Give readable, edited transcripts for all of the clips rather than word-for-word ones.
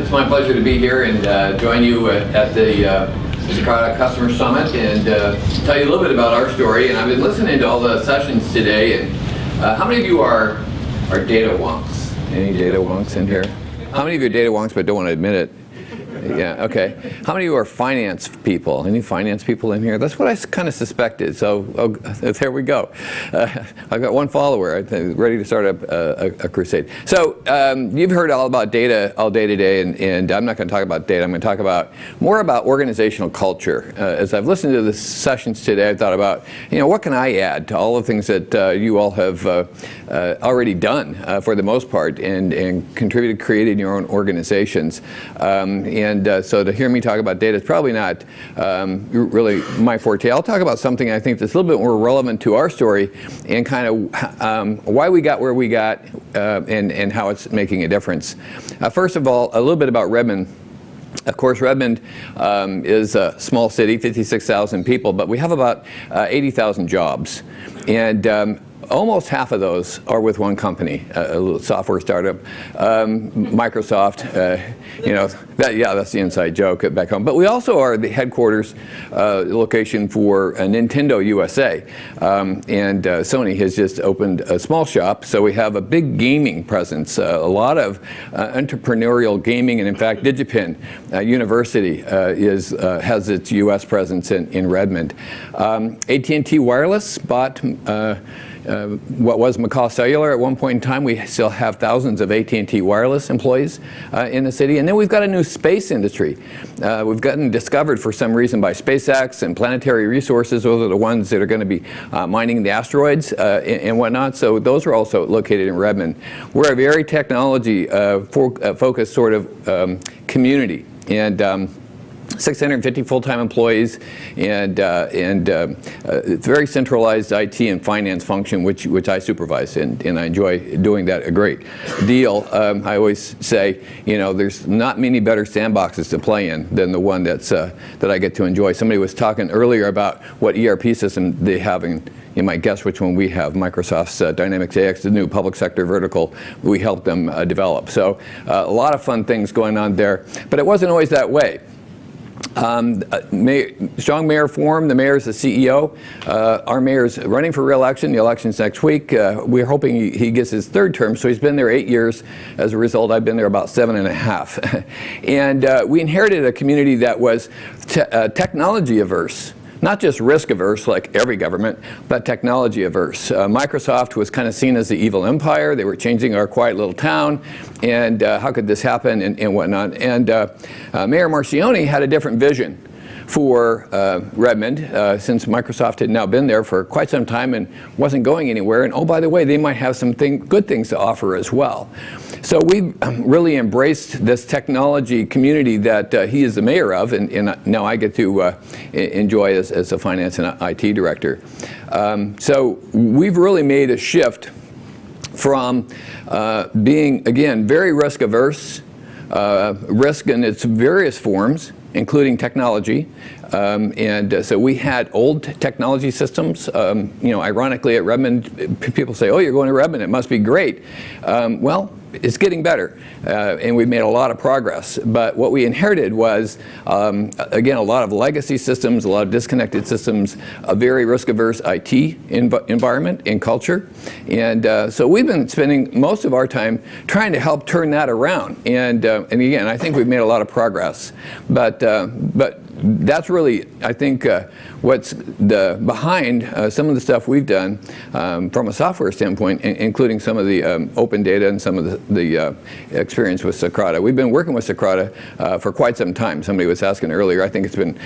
It's my pleasure to be here and join you at the Socrata Customer Summit and tell you a little bit about our story. And I've been listening to all the sessions today. And how many of you are data wonks? Any data wonks in here? How many of you are data wonks but don't want to admit it? Yeah, okay. How many of you are finance people? Any finance people in here? That's what I kind of suspected, so there we go. I've got one follower ready to start a crusade. So you've heard all about data all day today, and I'm not going to talk about data. I'm going to talk more about organizational culture. As I've listened to the sessions today, I've thought about, what can I add to all the things that you all have already done for the most part and contributed, created your own organizations. And so to hear me talk about data is probably not really my forte. I'll talk about something I think that's a little bit more relevant to our story and kind of why we got where we got and how it's making a difference. First of all, a little bit about Redmond. Of course, Redmond is a small city, 56,000 people, but we have about 80,000 jobs. And almost half of those are with one company, a little software startup, Microsoft. That's the inside joke back home. But we also are the headquarters location for Nintendo USA, and Sony has just opened a small shop. So we have a big gaming presence, a lot of entrepreneurial gaming, and in fact, Digipin University has its U.S. presence in Redmond. AT&T Wireless bought what was McCaw Cellular at one point in time. We still have thousands of AT&T Wireless employees in the city. And then we've got a new space industry. We've gotten discovered for some reason by SpaceX and Planetary Resources. Those are the ones that are going to be mining the asteroids and whatnot. So those are also located in Redmond. We're a very technology focused sort of community. And 650 full-time employees and very centralized IT and finance function, which I supervise, and I enjoy doing that a great deal. I always say, there's not many better sandboxes to play in than the one that I get to enjoy. Somebody was talking earlier about what ERP system they have, and you might guess which one we have. Microsoft's Dynamics AX, the new public sector vertical we helped them develop. So a lot of fun things going on there, but it wasn't always that way. Strong mayor forum. The mayor is the CEO. Our mayor's running for re-election. The election's next week. We're hoping he gets his third term, so he's been there 8 years. As a result, I've been there about 7.5. And we inherited a community that was technology averse. Not just risk averse like every government, but technology averse. Microsoft was kind of seen as the evil empire. They were changing our quiet little town, and how could this happen and whatnot. And Mayor Marcioni had a different vision for Redmond, since Microsoft had now been there for quite some time and wasn't going anywhere. And oh, by the way, they might have some good things to offer as well. So we really embraced this technology community that he is the mayor of, and now I get to enjoy as a finance and IT director. So we've really made a shift from being, again, very risk averse, risk in its various forms, including technology. So we had old technology systems. Ironically at Redmond, people say, oh, you're going to Redmond, it must be great. Well, it's getting better, and we've made a lot of progress. But what we inherited was, again, a lot of legacy systems, a lot of disconnected systems, a very risk-averse IT environment and culture. And so we've been spending most of our time trying to help turn that around. And again, I think we've made a lot of progress. But that's really, I think, what's behind some of the stuff we've done from a software standpoint, including some of the open data and some of the experience with Socrata. We've been working with Socrata for quite some time. Somebody was asking earlier, I think it's been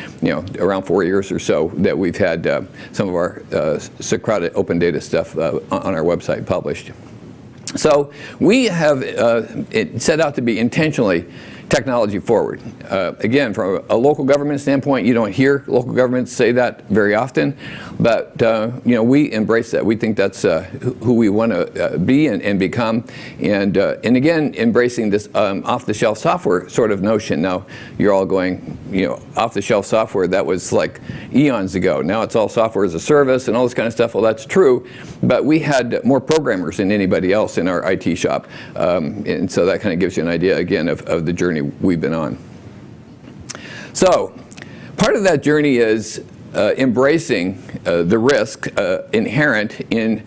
around 4 years or so that we've had some of our Socrata open data stuff on our website published. So we have set out to be intentionally technology forward. Again, from a local government standpoint, you don't hear local governments say that very often, but we embrace that. We think that's who we want to be and become, and again, embracing this off-the-shelf software sort of notion. Now, you're all going, off-the-shelf software, that was like eons ago. Now it's all software as a service and all this kind of stuff. Well, that's true, but we had more programmers than anybody else in our IT shop, and so that kind of gives you an idea, again, of the journey journey we've been on. So, part of that journey is embracing the risk inherent in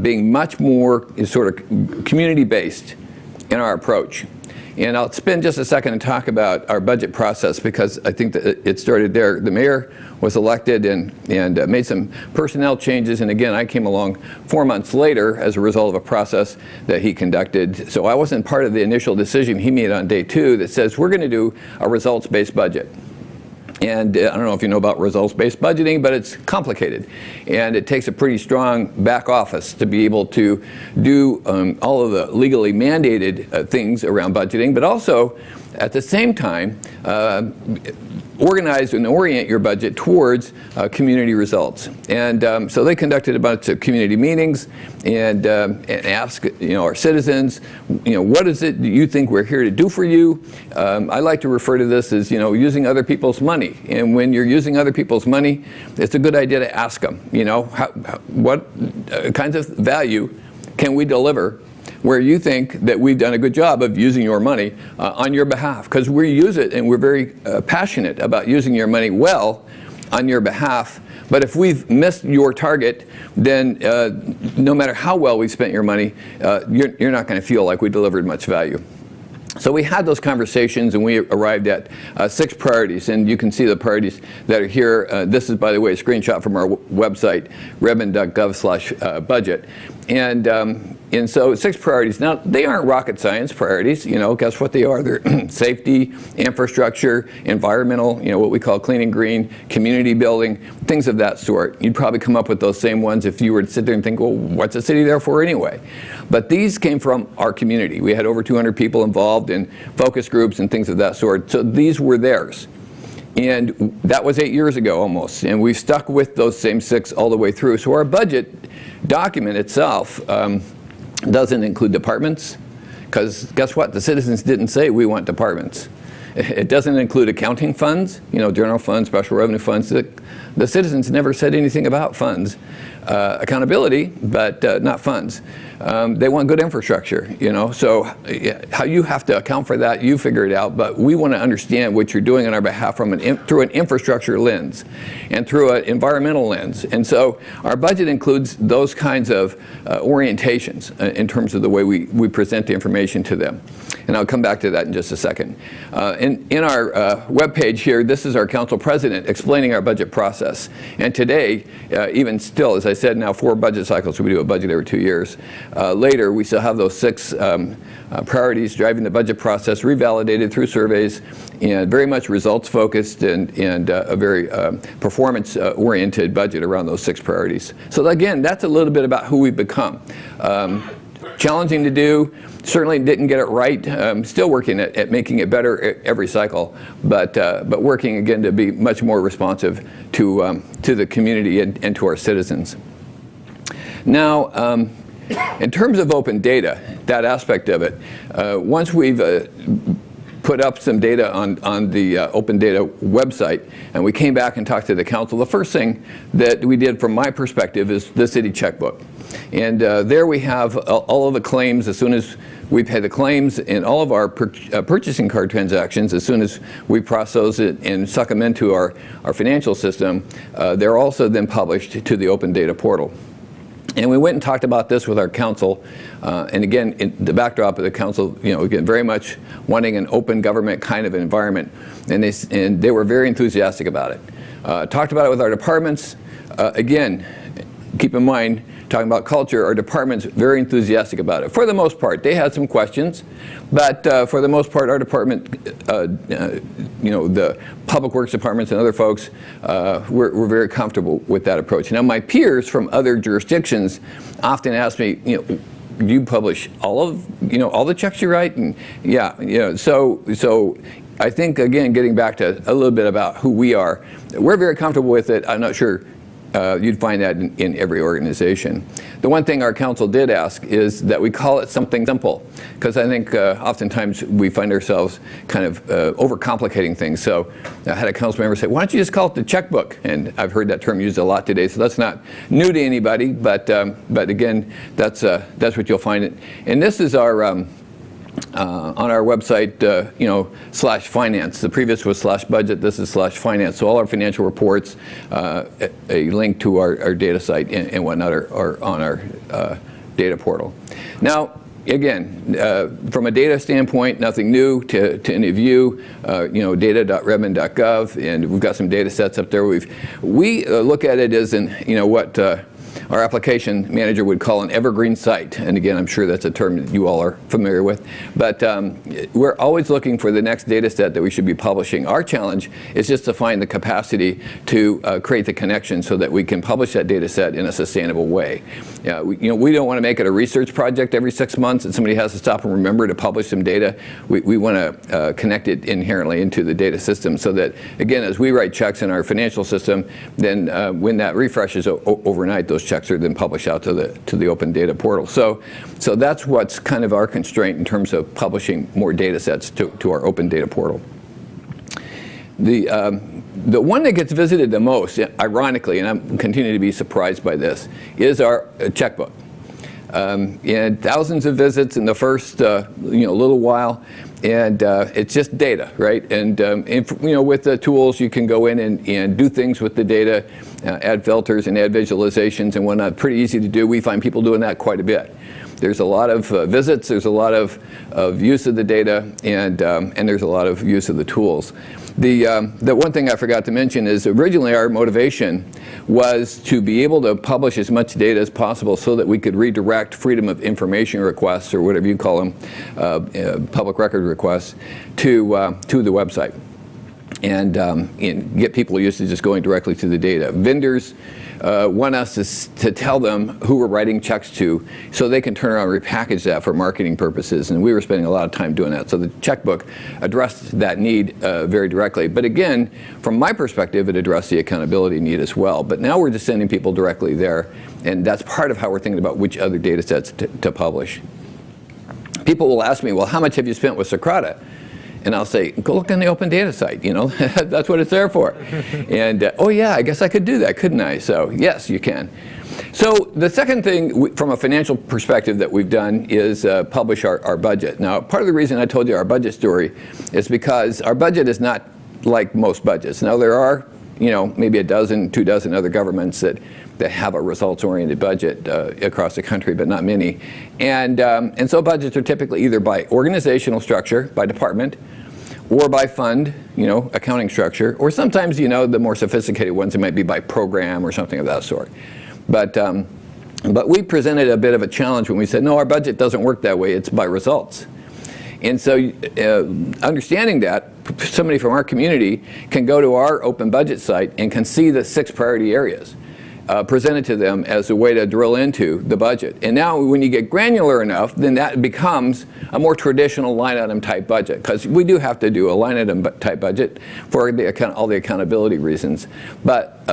being much more sort of community-based in our approach. And I'll spend just a second and talk about our budget process, because I think that it started there. The mayor was elected and made some personnel changes, and again, I came along 4 months later as a result of a process that he conducted. So I wasn't part of the initial decision he made on day 2 that says we're going to do a results-based budget. And I don't know if you know about results-based budgeting, but it's complicated. And it takes a pretty strong back office to be able to do all of the legally mandated things around budgeting, but also at the same time organize and orient your budget towards community results. And so they conducted a bunch of community meetings and asked our citizens, what is it that you think we're here to do for you? I like to refer to this as using other people's money. And when you're using other people's money, it's a good idea to ask them, what kinds of value can we deliver where you think that we've done a good job of using your money on your behalf, because we use it and we're very passionate about using your money well on your behalf. But if we've missed your target, then no matter how well we've spent your money, you're not going to feel like we delivered much value. So we had those conversations and we arrived at 6 priorities, and you can see the priorities that are here. This is, by the way, a screenshot from our website, redmond.gov/budget. And so 6 priorities. Now, they aren't rocket science priorities. Guess what they are? They're safety, infrastructure, environmental, what we call clean and green, community building, things of that sort. You'd probably come up with those same ones if you were to sit there and think, well, what's a city there for anyway? But these came from our community. We had over 200 people involved in focus groups and things of that sort. So these were theirs. And that was 8 years ago almost. And we've stuck with those same 6 all the way through. So our budget document itself doesn't include departments, because guess what? The citizens didn't say we want departments. It doesn't include accounting funds, general funds, special revenue funds. The citizens never said anything about funds. Accountability, but not funds. They want good infrastructure, so how you have to account for that, you figure it out, but we want to understand what you're doing on our behalf through an infrastructure lens and through an environmental lens. And so our budget includes those kinds of orientations in terms of the way we present the information to them. And I'll come back to that in just a second. In our webpage here, this is our council president explaining our budget process. And today, even still, as I said, now 4 budget cycles, so we do a budget every 2 years. Later, we still have those 6 priorities driving the budget process, revalidated through surveys, and very much results-focused and a very performance-oriented budget around those 6 priorities. So again, that's a little bit about who we've become. Challenging to do, certainly didn't get it right. Still working at making it better every cycle, but working again to be much more responsive to the community and to our citizens. Now, in terms of open data, that aspect of it, once we've put up some data on the open data website, and we came back and talked to the council, the first thing that we did from my perspective is the city checkbook. And there we have all of the claims as soon as we pay the claims, and all of our purchasing card transactions as soon as we process it and suck them into our financial system. They're also then published to the open data portal. And we went and talked about this with our council, and again, in the backdrop of the council, again, very much wanting an open government kind of environment, and they were very enthusiastic about it. Talked about it with our departments. Again, keep in mind, talking about culture, our department's very enthusiastic about it. For the most part, they had some questions, but for the most part, our department, the public works departments and other folks, were very comfortable with that approach. Now, my peers from other jurisdictions often ask me, do you publish all the checks you write? And yeah, so I think, again, getting back to a little bit about who we are, we're very comfortable with it. I'm not sure you'd find that in every organization. The one thing our council did ask is that we call it something simple, because I think oftentimes we find ourselves kind of overcomplicating things. So I had a council member say, why don't you just call it the checkbook? And I've heard that term used a lot today, so that's not new to anybody, but again, that's what you'll find. And this is our on our website, /finance. The previous was /budget. This is /finance. So all our financial reports, a link to our data site and whatnot are on our data portal. Now, again, from a data standpoint, nothing new to any of you. Data.redmond.gov, and we've got some data sets up there. We look at it as what our application manager would call an evergreen site. And again, I'm sure that's a term that you all are familiar with. But we're always looking for the next data set that we should be publishing. Our challenge is just to find the capacity to create the connection so that we can publish that data set in a sustainable way. We don't want to make it a research project every 6 months and somebody has to stop and remember to publish some data. We want to connect it inherently into the data system so that, again, as we write checks in our financial system, then when that refreshes overnight, those checks are then published out to the open data portal. So that's what's kind of our constraint in terms of publishing more data sets to our open data portal. The one that gets visited the most, ironically, and I'm continuing to be surprised by this, is our checkbook. And thousands of visits in the first little while, and it's just data, right? And with the tools, you can go in and do things with the data, add filters and add visualizations and whatnot. Pretty easy to do. We find people doing that quite a bit. There's a lot of visits, there's a lot of use of the data, and there's a lot of use of the tools. The one thing I forgot to mention is originally our motivation was to be able to publish as much data as possible so that we could redirect freedom of information requests, or whatever you call them, public record requests, to the website. And get people used to just going directly to the data. Vendors want us to tell them who we're writing checks to so they can turn around and repackage that for marketing purposes. And we were spending a lot of time doing that. So the checkbook addressed that need very directly. But again, from my perspective, it addressed the accountability need as well. But now we're just sending people directly there. And that's part of how we're thinking about which other data sets to publish. People will ask me, well, how much have you spent with Socrata? And I'll say, go look on the open data site, that's what it's there for. And, oh yeah, I guess I could do that, couldn't I? So yes, you can. So the second thing from a financial perspective that we've done is publish our budget. Now, part of the reason I told you our budget story is because our budget is not like most budgets. Now, there are, maybe a dozen, 2 dozen other governments that have a results-oriented budget across the country, but not many. And so budgets are typically either by organizational structure, by department, or by fund, accounting structure, or sometimes, the more sophisticated ones, it might be by program or something of that sort. But we presented a bit of a challenge when we said, no, our budget doesn't work that way, it's by results. And so understanding that, somebody from our community can go to our open budget site and can see the 6 priority areas presented to them as a way to drill into the budget. And now when you get granular enough, then that becomes a more traditional line item type budget, because we do have to do a line item type budget for all the accountability reasons. But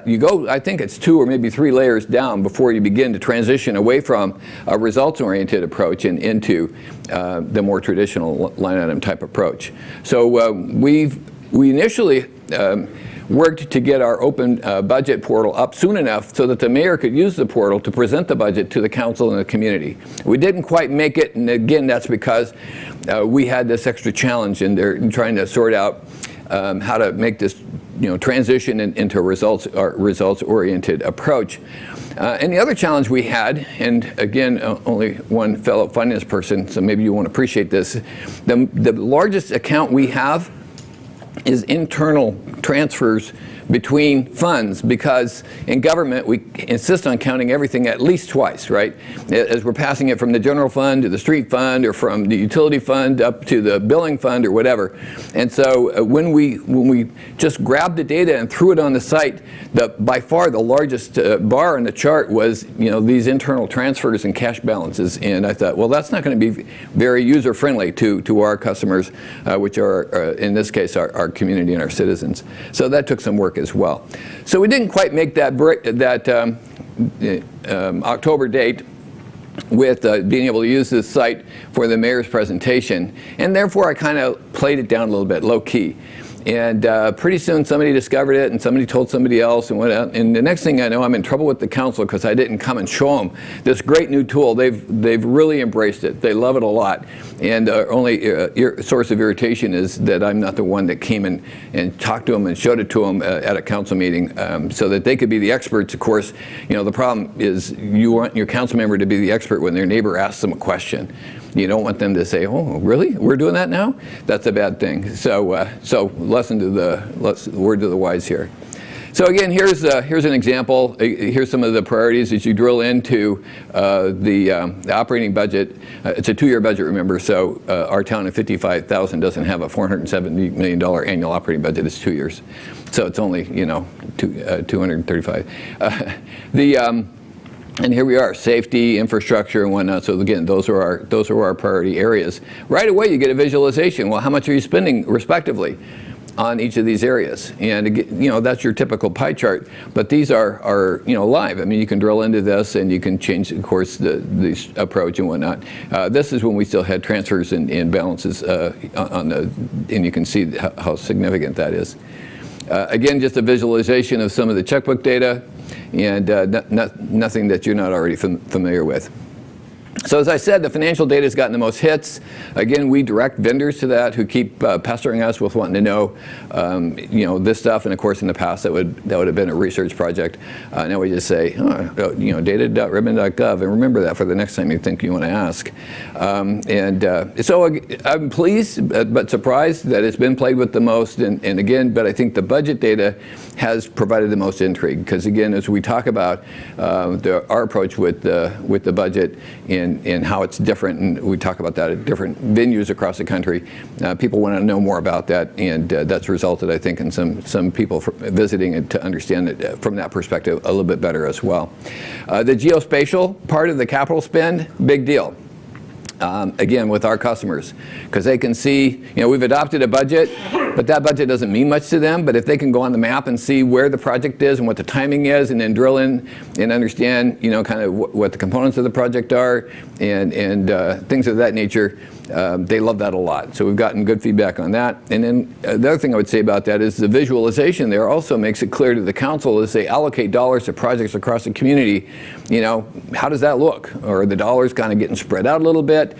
you go, I think it's 2 or maybe 3 layers down before you begin to transition away from a results-oriented approach and into the more traditional line item type approach. So we initially worked to get our open budget portal up soon enough so that the mayor could use the portal to present the budget to the council and the community. We didn't quite make it, and again, that's because we had this extra challenge in there in trying to sort out how to make this transition into a results-oriented approach. And the other challenge we had, and again, only one fellow finance person, so maybe you won't appreciate this, the largest account we have is internal transfers between funds, because in government we insist on counting everything at least twice, right? As we're passing it from the general fund to the street fund, or from the utility fund up to the billing fund or whatever. And so when we just grabbed the data and threw it on the site, by far the largest bar in the chart was these internal transfers and cash balances. And I thought, well, that's not going to be very user friendly to our customers, which are in this case our community and our citizens. So that took some work as well. So we didn't quite make that October date with being able to use this site for the mayor's presentation, and therefore I kind of played it down a little bit, low key. And pretty soon somebody discovered it, and somebody told somebody else, and went out. And the next thing I know, I'm in trouble with the council because I didn't come and show them this great new tool. They've really embraced it. They love it a lot. And only source of irritation is that I'm not the one that came and talked to them and showed it to them at a council meeting, so that they could be the experts. Of course, the problem is you want your council member to be the expert when their neighbor asks them a question. You don't want them to say, "Oh, really? We're doing that now?" That's a bad thing. So, word to the wise here. So again, here's an example. Here's some of the priorities as you drill into the operating budget. It's a 2-year budget, remember. So our town of 55,000 doesn't have a $470 million annual operating budget. It's 2 years. So it's only 235. And here we are, safety, infrastructure, and whatnot. So again, those are our priority areas. Right away, you get a visualization. Well, how much are you spending, respectively, on each of these areas? And that's your typical pie chart. But these are live. I mean, you can drill into this, and you can change, of course, the approach and whatnot. This is when we still had transfers and balances and you can see how significant that is. Again, just a visualization of some of the checkbook data, and nothing that you're not already familiar with. So as I said, the financial data has gotten the most hits. Again, we direct vendors to that who keep pestering us with wanting to know, this stuff. And of course, in the past, that would have been a research project. Now we just say, data.ribbon.gov, and remember that for the next time you think you want to ask. So I'm pleased but surprised that it's been played with the most. And again, but I think the budget data has provided the most intrigue, because again, as we talk about our approach with the budget and how it's different, and we talk about that at different venues across the country, people want to know more about that, and that's resulted, I think, in some people visiting and to understand it from that perspective a little bit better as well. The geospatial part of the capital spend, big deal. Again, with our customers, because they can see, we've adopted a budget, but that budget doesn't mean much to them. But if they can go on the map and see where the project is and what the timing is, and then drill in and understand, kind of what the components of the project are, and things of that nature, they love that a lot. So we've gotten good feedback on that. And then the other thing I would say about that is the visualization there also makes it clear to the council as they allocate dollars to projects across the community, how does that look? Or are the dollars kind of getting spread out a little bit?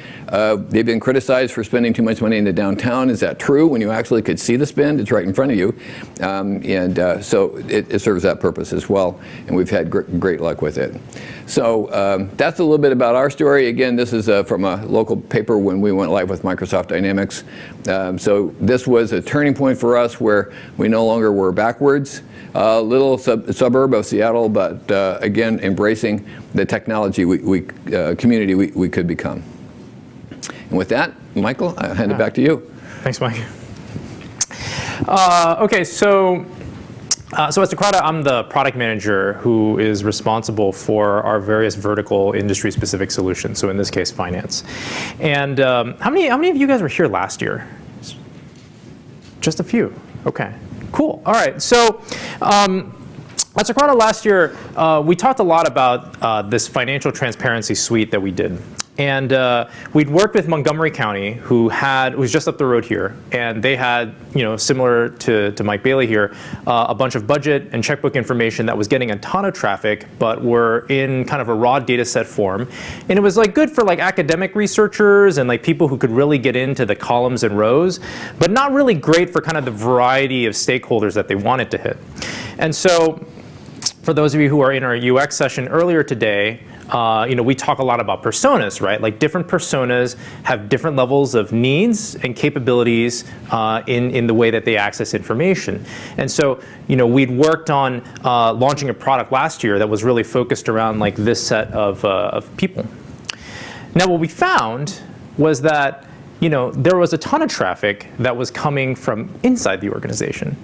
They've been criticized for spending too much money in the downtown. Is that true? When you actually could see the spend, it's right in front of you. So it serves that purpose as well. And we've had great luck with it. So that's a little bit about our story. Again, this is from a local paper when we went live with Microsoft Dynamics. So this was a turning point for us where we no longer were backwards. Little suburb of Seattle, but again, embracing the technology community we could become. And with that, Michael, I'll hand it back to you. Thanks, Mike. Okay, so at Socrata, I'm the product manager who is responsible for our various vertical industry-specific solutions. So in this case, finance. And how many of you guys were here last year? Just a few. Okay. Cool. All right. So at Socrata last year, we talked a lot about this financial transparency suite that we did. And we'd worked with Montgomery County, who was just up the road here, and they had, similar to Mike Bailey here, a bunch of budget and checkbook information that was getting a ton of traffic, but were in kind of a raw data set form. And it was good for academic researchers and people who could really get into the columns and rows, but not really great for kind of the variety of stakeholders that they wanted to hit. And so for those of you who are in our UX session earlier today, we talk a lot about personas, right? Different personas have different levels of needs and capabilities in the way that they access information. And so, we'd worked on launching a product last year that was really focused around this set of people. Now, what we found was that, there was a ton of traffic that was coming from inside the organization.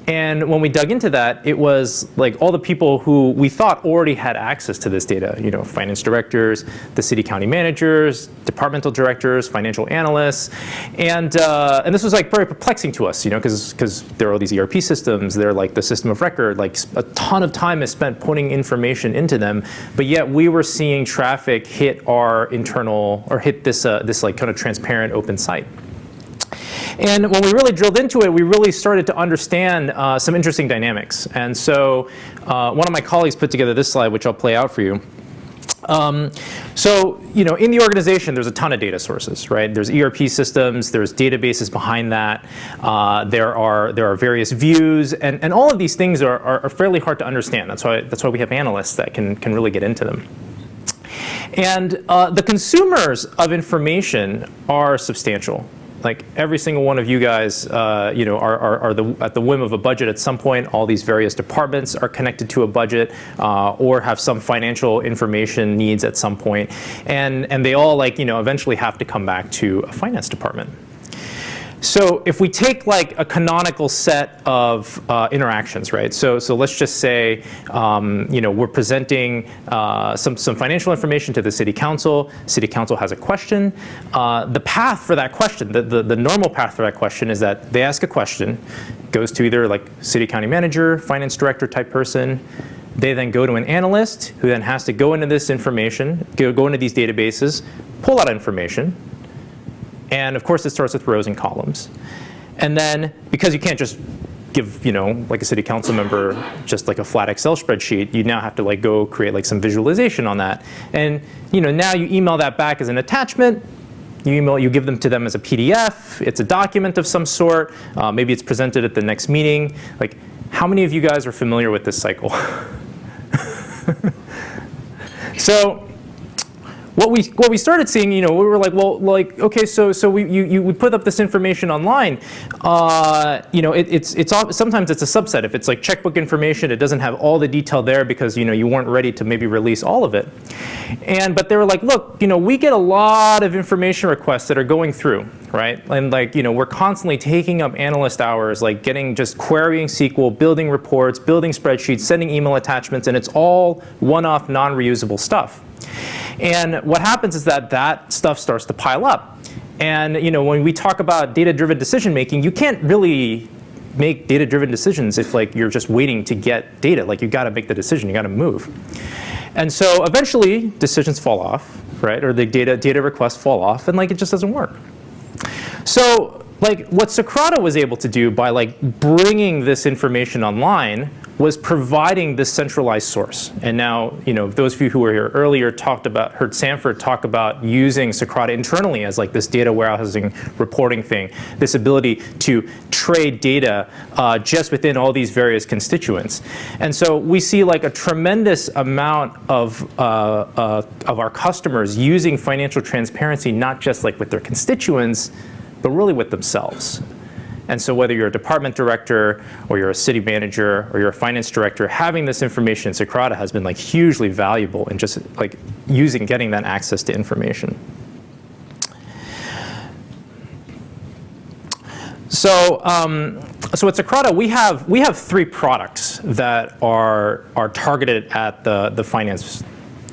And when we dug into that, it was all the people who we thought already had access to this data, finance directors, the city county managers, departmental directors, financial analysts. And this was very perplexing to us, because there are all these ERP systems, they're the system of record, a ton of time is spent putting information into them, but yet we were seeing traffic hit our internal, or hit this kind of transparent open site. And when we really drilled into it, we really started to understand some interesting dynamics. And so one of my colleagues put together this slide, which I'll play out for you. So, in the organization, there's a ton of data sources, right? There's ERP systems, there's databases behind that, there are various views, and all of these things are fairly hard to understand. That's why we have analysts that can really get into them. And the consumers of information are substantial. Like every single one of you guys, are at the whim of a budget at some point. All these various departments are connected to a budget, or have some financial information needs at some point, and they all eventually have to come back to a finance department. So if we take like a canonical set of interactions, right? So let's just say, we're presenting some financial information to the city council. City council has a question. The path for that question, the normal path for that question is that they ask a question, goes to either like city county manager, finance director type person. They then go to an analyst who then has to go into this information, go into these databases, pull out information. And of course, it starts with rows and columns. And then, because you can't just give, like a city council member, just like a flat Excel spreadsheet, you now have to like go create like some visualization on that. And now you email that back as an attachment. You give them to them as a PDF. It's a document of some sort. Maybe it's presented at the next meeting. Like, how many of you guys are familiar with this cycle? So. What we started seeing, we were like, well, like, okay, so we put up this information online. It's sometimes it's a subset. If it's like checkbook information, it doesn't have all the detail there because you weren't ready to maybe release all of it. But they were like, look, we get a lot of information requests that are going through, right? And like, we're constantly taking up analyst hours, like just querying SQL, building reports, building spreadsheets, sending email attachments, and it's all one-off, non-reusable stuff. And what happens is that stuff starts to pile up. And when we talk about data-driven decision making, you can't really make data-driven decisions if like you're just waiting to get data. Like you got to make the decision, you got to move. And so eventually decisions fall off, right? Or the data requests fall off, and like it just doesn't work. So like what Socrata was able to do by like bringing this information online was providing this centralized source. And now, those of you who were here earlier heard Sanford talk about using Socrata internally as like this data warehousing reporting thing, this ability to trade data just within all these various constituents. And so we see like a tremendous amount of our customers using financial transparency, not just like with their constituents, but really with themselves. And so whether you're a department director or you're a city manager or you're a finance director, having this information in Socrata has been like hugely valuable in just like getting that access to information. So at Socrata, we have 3 products that are targeted at the finance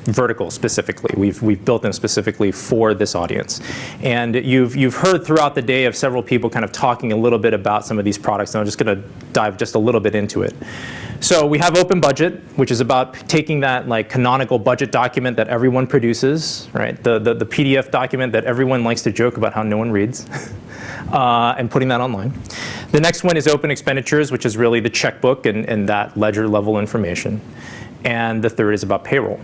vertical specifically. We've built them specifically for this audience. And you've heard throughout the day of several people kind of talking a little bit about some of these products, and I'm just going to dive just a little bit into it. So we have Open Budget, which is about taking that like canonical budget document that everyone produces, right? The PDF document that everyone likes to joke about how no one reads, and putting that online. The next one is Open Expenditures, which is really the checkbook and that ledger level information. And the third is about payroll.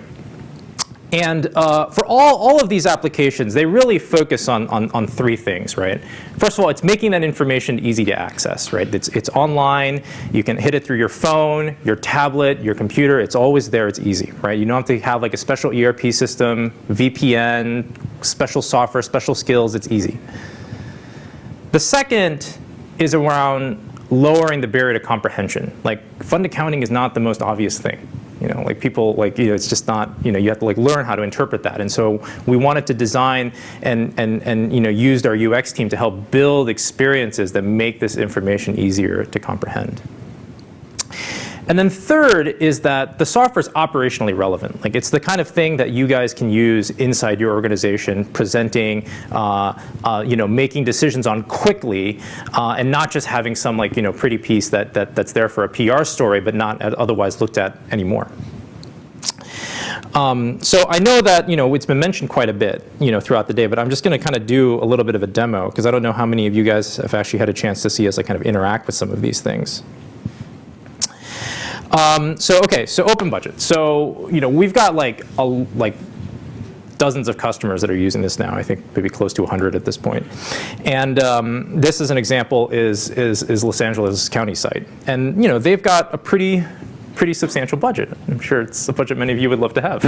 And for all of these applications, they really focus on 3 things, right? First of all, it's making that information easy to access, right? It's online. You can hit it through your phone, your tablet, your computer. It's always there. It's easy, right? You don't have to have like a special ERP system, VPN, special software, special skills. It's easy. The second is around lowering the barrier to comprehension. Like fund accounting is not the most obvious thing. Like people it's just not, you have to like learn how to interpret that. And so we wanted to design and used our UX team to help build experiences that make this information easier to comprehend. And then third is that the software is operationally relevant. Like it's the kind of thing that you guys can use inside your organization, presenting, making decisions on quickly, and not just having some pretty piece that's there for a PR story, but not otherwise looked at anymore. So I know that, it's been mentioned quite a bit, throughout the day, but I'm just going to kind of do a little bit of a demo because I don't know how many of you guys have actually had a chance to see us kind of interact with some of these things. So open budget. So, we've got like dozens of customers that are using this now. I think maybe close to 100 at this point. And this is an example is Los Angeles County site. And they've got a pretty substantial budget. I'm sure it's a budget many of you would love to have.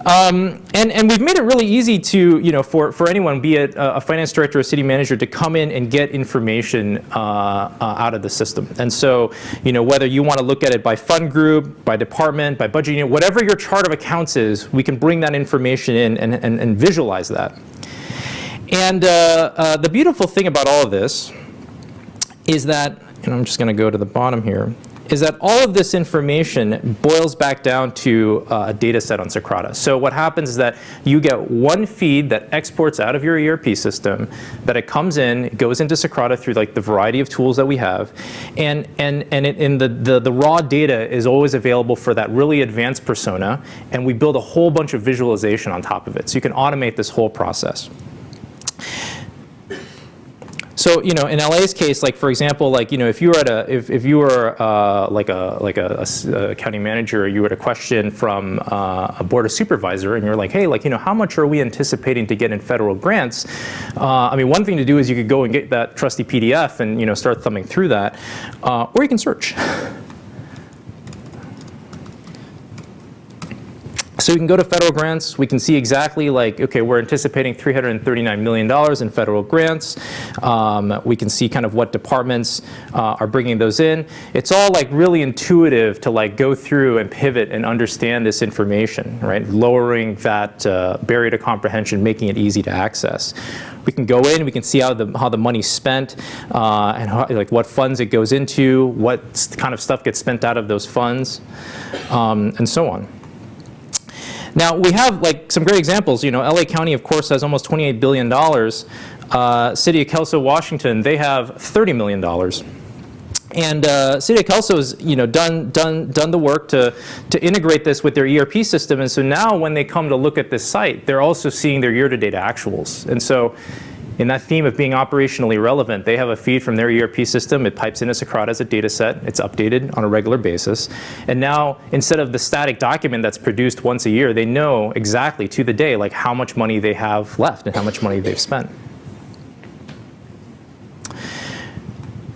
And we've made it really easy to, for anyone, be it a finance director or a city manager, to come in and get information out of the system. And so, whether you want to look at it by fund group, by department, by budget unit, whatever your chart of accounts is, we can bring that information in and visualize that. And the beautiful thing about all of this is that, and I'm just going to go to the bottom here, is that all of this information boils back down to a data set on Socrata. So what happens is that you get one feed that exports out of your ERP system, that it comes in, it goes into Socrata through like the variety of tools that we have, and the raw data is always available for that really advanced persona, and we build a whole bunch of visualization on top of it. So you can automate this whole process. So in LA's case, like for example, if you were at if you were like a county manager, you had a question from a board of supervisor, and you're like, hey, how much are we anticipating to get in federal grants? I mean, one thing to do is you could go and get that trusty PDF and start thumbing through that, or you can search. So we can go to federal grants. We can see exactly okay, we're anticipating $339 million in federal grants. We can see kind of what departments are bringing those in. It's all really intuitive to go through and pivot and understand this information, right? Lowering that barrier to comprehension, making it easy to access. We can go in, we can see how the money's spent, and how, what funds it goes into, what kind of stuff gets spent out of those funds, and so on. Now, we have some great examples. LA County, of course, has almost $28 billion. City of Kelso, Washington, they have $30 million. And City of Kelso has done the work to integrate this with their ERP system. And so now when they come to look at this site, they're also seeing their year-to-date actuals. And so in that theme of being operationally relevant, they have a feed from their ERP system. It pipes into Socrata as a data set. It's updated on a regular basis. And now, instead of the static document that's produced once a year, they know exactly to the day how much money they have left and how much money they've spent.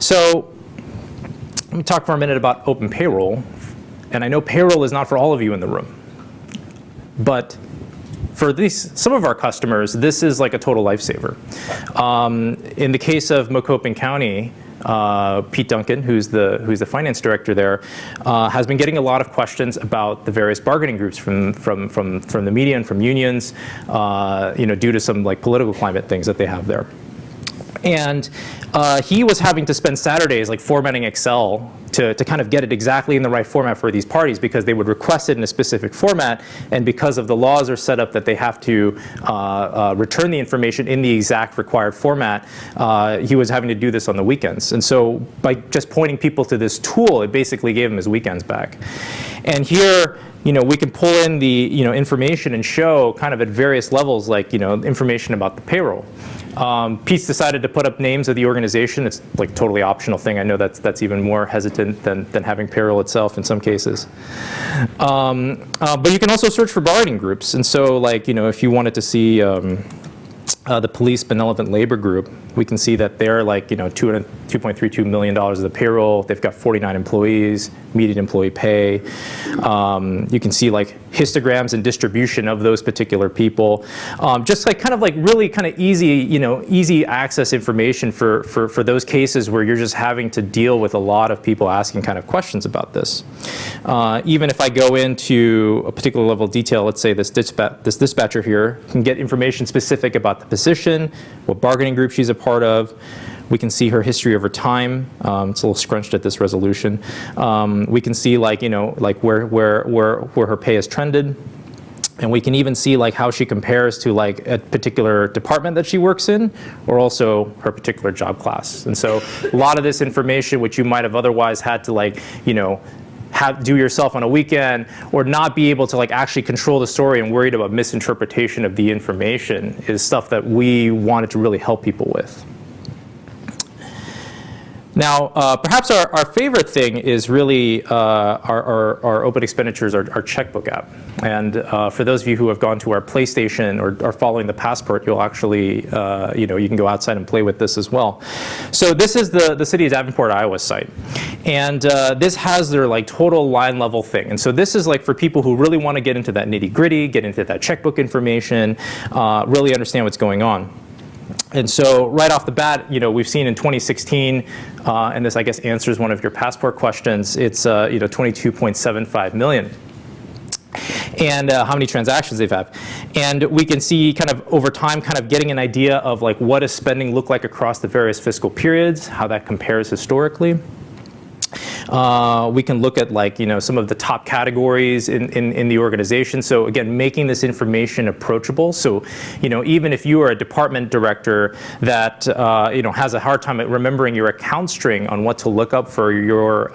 So let me talk for a minute about open payroll. And I know payroll is not for all of you in the room. But for some of our customers, this is like a total lifesaver. In the case of Macoupin County, Pete Duncan, who's the finance director there, has been getting a lot of questions about the various bargaining groups from the media and from unions, due to some political climate things that they have there. And he was having to spend Saturdays formatting Excel to kind of get it exactly in the right format for these parties, because they would request it in a specific format, and because of the laws are set up that they have to return the information in the exact required format, he was having to do this on the weekends. And so by just pointing people to this tool, it basically gave him his weekends back. And here, we can pull in the information and show kind of at various levels, information about the payroll. Pete's decided to put up names of the organization. It's totally optional thing. I know that's even more hesitant than having payroll itself in some cases. But you can also search for bargaining groups. And so if you wanted to see the Police Benevolent Labor Group, we can see that they're $2.32 million of the payroll. They've got 49 employees, median employee pay. You can see histograms and distribution of those particular people. Just really kind of easy access information for those cases where you're just having to deal with a lot of people asking kind of questions about this. Even if I go into a particular level of detail, let's say this dispatcher here can get information specific about the position, what bargaining group she's a part of. We can see her history over time. It's a little scrunched at this resolution. We can see where her pay has trended. And we can even see how she compares to a particular department that she works in, or also her particular job class. And so a lot of this information, which you might have otherwise had to do yourself on a weekend, or not be able to like actually control the story and worried about misinterpretation of the information is stuff that we wanted to really help people with. Now, perhaps our favorite thing is really our open expenditures, our checkbook app. And for those of you who have gone to our PlayStation or are following the Passport, you'll actually, you can go outside and play with this as well. So this is the City of Davenport, Iowa site. And this has their like total line level thing. And so this is like for people who really want to get into that nitty gritty, get into that checkbook information, really understand what's going on. And so right off the bat, we've seen in 2016, and this I guess answers one of your Passport questions, it's 22.75 million. And how many transactions they've had. And we can see kind of over time kind of getting an idea of like what does spending look like across the various fiscal periods, how that compares historically. We can look at like some of the top categories in the organization. So again, making this information approachable. So even if you are a department director that has a hard time at remembering your account string on what to look up for your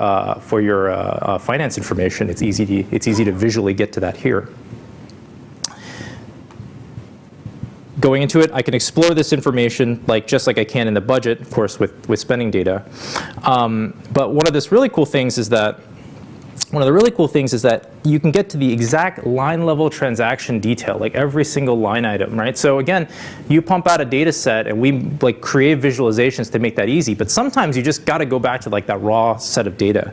finance information, it's easy to visually get to that here. Going into it, I can explore this information just like I can in the budget, of course, with spending data. But one of the really cool things is that you can get to the exact line level transaction detail, like every single line item, right? So again, you pump out a data set and we create visualizations to make that easy, but sometimes you just got to go back to that raw set of data.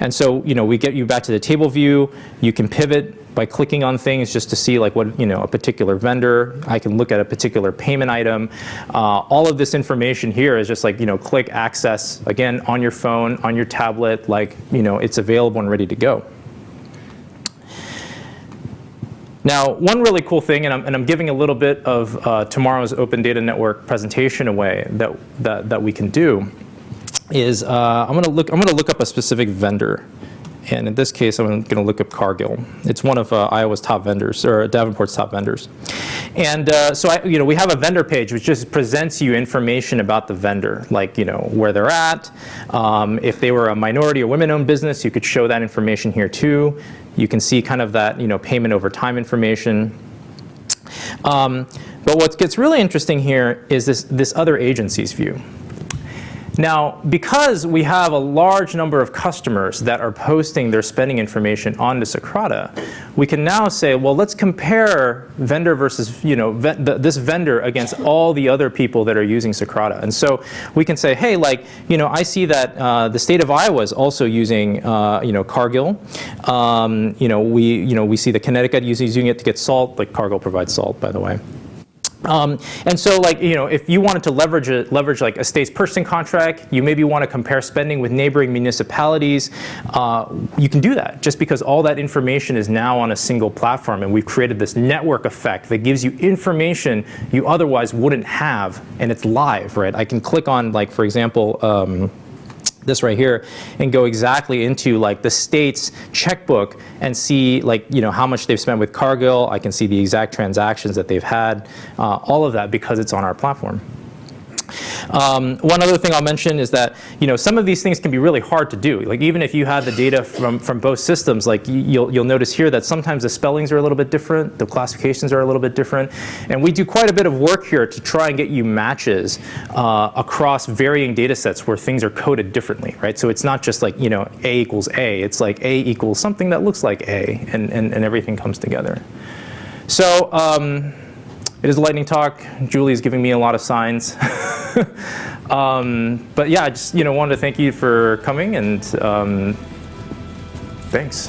And so, we get you back to the table view. You can pivot by clicking on things just to see what a particular vendor. I can look at a particular payment item. All of this information here is just click access, again, on your phone, on your tablet, it's available and ready to go. Now, one really cool thing, and I'm giving a little bit of tomorrow's Open Data Network presentation away that we can do, is I'm going to look up a specific vendor. And in this case, I'm going to look up Cargill. It's one of Iowa's top vendors, or Davenport's top vendors. And so we have a vendor page which just presents you information about the vendor, where they're at. If they were a minority or women-owned business, you could show that information here too. You can see kind of that payment over time information. But what gets really interesting here is this other agencies view. Now, because we have a large number of customers that are posting their spending information onto Socrata, we can now say, well, let's compare vendor versus, this vendor against all the other people that are using Socrata. And so we can say, hey, I see that the state of Iowa is also using, Cargill. We see the Connecticut using it to get salt. Cargill provides salt, by the way. And so if you wanted to leverage a state's purchasing contract, you maybe want to compare spending with neighboring municipalities, you can do that just because all that information is now on a single platform, and we've created this network effect that gives you information you otherwise wouldn't have, and it's live, right? I can click on, for example, this right here and go exactly into the state's checkbook and see how much they've spent with Cargill. I can see the exact transactions that they've had, all of that because it's on our platform. One other thing I'll mention is that some of these things can be really hard to do. Even if you have the data from both systems, you'll notice here that sometimes the spellings are a little bit different, the classifications are a little bit different, and we do quite a bit of work here to try and get you matches across varying data sets where things are coded differently, right? So it's not just A equals A, it's A equals something that looks like A, and everything comes together. So it is a lightning talk. Julie's giving me a lot of signs. But yeah, I just wanted to thank you for coming, and thanks.